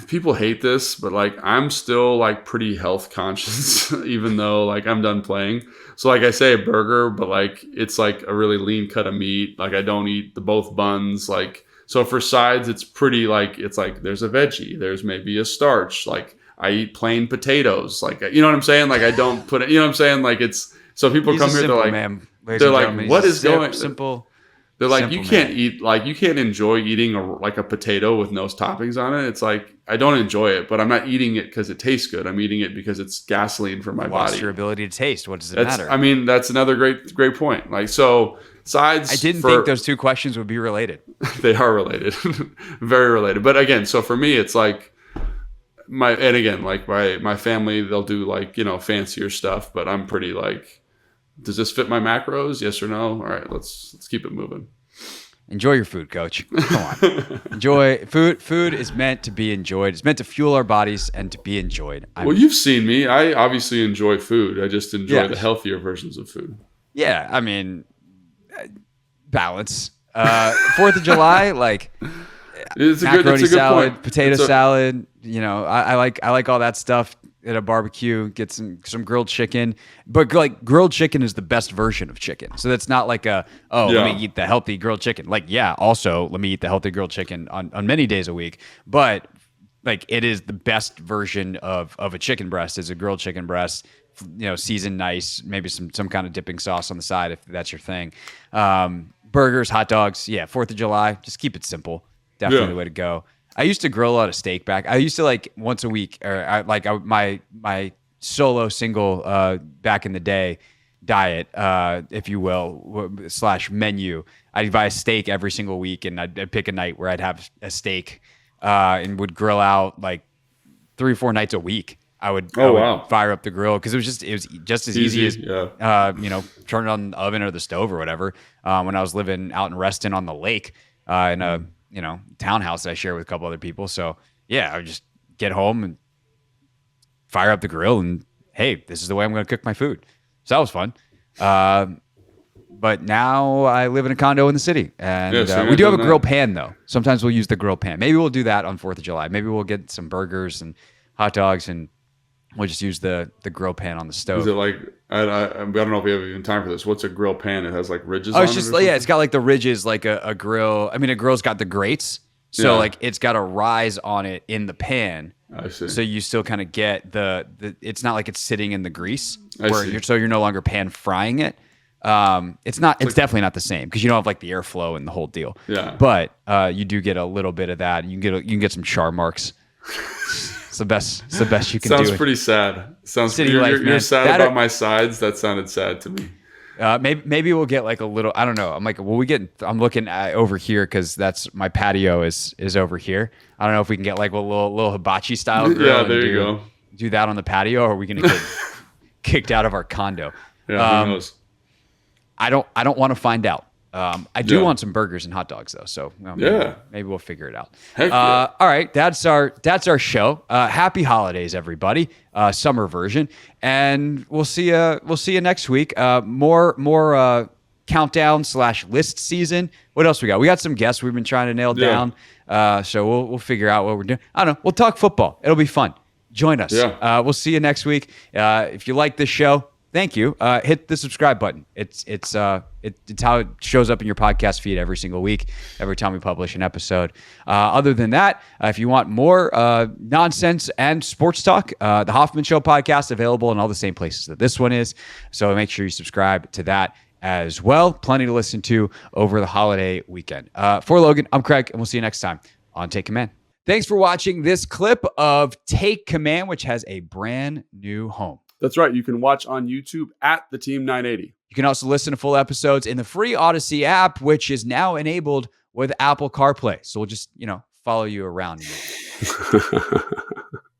People hate this, but like I'm still like pretty health conscious, even though like I'm done playing. So like I say a burger, but like it's like a really lean cut of meat. Like I don't eat both buns. Like so for sides, it's pretty like it's like there's a veggie, there's maybe a starch. Like I eat plain potatoes. Like you know what I'm saying? Like I don't put it. You know what I'm saying? Like it's so people come here. They're like, they're like, what is going? Simple. They're like, you can't eat, like, you can't enjoy eating a potato with no toppings on it. It's like, I don't enjoy it, but I'm not eating it because it tastes good. I'm eating it because it's gasoline for my body. What's your ability to taste? What does it matter? I mean, that's another great point. Like, so sides. I didn't think those two questions would be related. They are related, very related. But again, so for me, it's like my family, they'll do like, fancier stuff, but I'm pretty like, does this fit my macros? Yes or no? All right, let's keep it moving. Enjoy your food, Coach. Come on. Enjoy food. Food is meant to be enjoyed. It's meant to fuel our bodies and to be enjoyed. Well, you've seen me. I obviously enjoy food. I just enjoy the healthier versions of food. Yeah, I mean, balance. 4th of July, like macaroni salad, point. Potato salad. I like all that stuff. At a barbecue, get some grilled chicken, but like grilled chicken is the best version of chicken. So that's not like let me eat the healthy grilled chicken. Like, also let me eat the healthy grilled chicken on many days a week. But like it is the best version of a chicken breast is a grilled chicken breast, seasoned nice, maybe some kind of dipping sauce on the side if that's your thing. Burgers, hot dogs. Yeah. 4th of July, just keep it simple. Definitely the way to go. I used to grill a lot of steak back. I used to like once a week, or my solo single back in the day diet, if you will, / menu. I'd buy a steak every single week, and I'd pick a night where I'd have a steak and would grill out like 3 or 4 nights a week. I would fire up the grill because it was just as easy as turn it on the oven or the stove or whatever. When I was living out in Reston on the lake in a townhouse that I share with a couple other people. So I would just get home and fire up the grill and hey, this is the way I'm going to cook my food. So that was fun. But now I live in a condo in the city and we do have a grill pan though. Sometimes we'll use the grill pan. Maybe we'll do that on 4th of July. Maybe we'll get some burgers and hot dogs and We'll just use the grill pan on the stove. Is it like I don't know if we have even time for this. What's a grill pan? It has like ridges. Oh, on it's just it it's got like the ridges, like a grill. I mean, a grill's got the grates, so like it's got a rise on it in the pan. I see. So you still kind of get the. It's not like it's sitting in the grease, I you're no longer pan frying it. It's definitely not the same because you don't have like the airflow and the whole deal. Yeah. But you do get a little bit of that. You can get some char marks. It's the best you can do. Sounds pretty sad. Sounds City you're, life, you're man. sad about my sides. That sounded sad to me. Maybe we'll get like a little. I don't know. I'm like, will we get? I'm looking at over here because that's my patio is over here. I don't know if we can get like a little hibachi style grill. Yeah, there you go. Do that on the patio, or are we gonna get kicked out of our condo? Yeah, who knows? I don't want to find out. I do want some burgers and hot dogs though, so maybe we'll figure it out. All right, that's our show. Happy holidays, everybody. Summer version, and we'll see you next week. More countdown / list season. What else we got? We got some guests we've been trying to nail down. So we'll figure out what we're doing. I don't know. We'll talk football. It'll be fun. Join us. Yeah. We'll see you next week. If you like this show, thank you. Hit the subscribe button. It's how it shows up in your podcast feed every single week, every time we publish an episode. Other than that, if you want more nonsense and sports talk, the Hoffman Show podcast available in all the same places that this one is. So make sure you subscribe to that as well. Plenty to listen to over the holiday weekend. For Logan, I'm Craig, and we'll see you next time on Take Command. Thanks for watching this clip of Take Command, which has a brand new home. That's right. You can watch on YouTube at the Team 980. You can also listen to full episodes in the free Odyssey app, which is now enabled with Apple CarPlay. So we'll just, follow you around.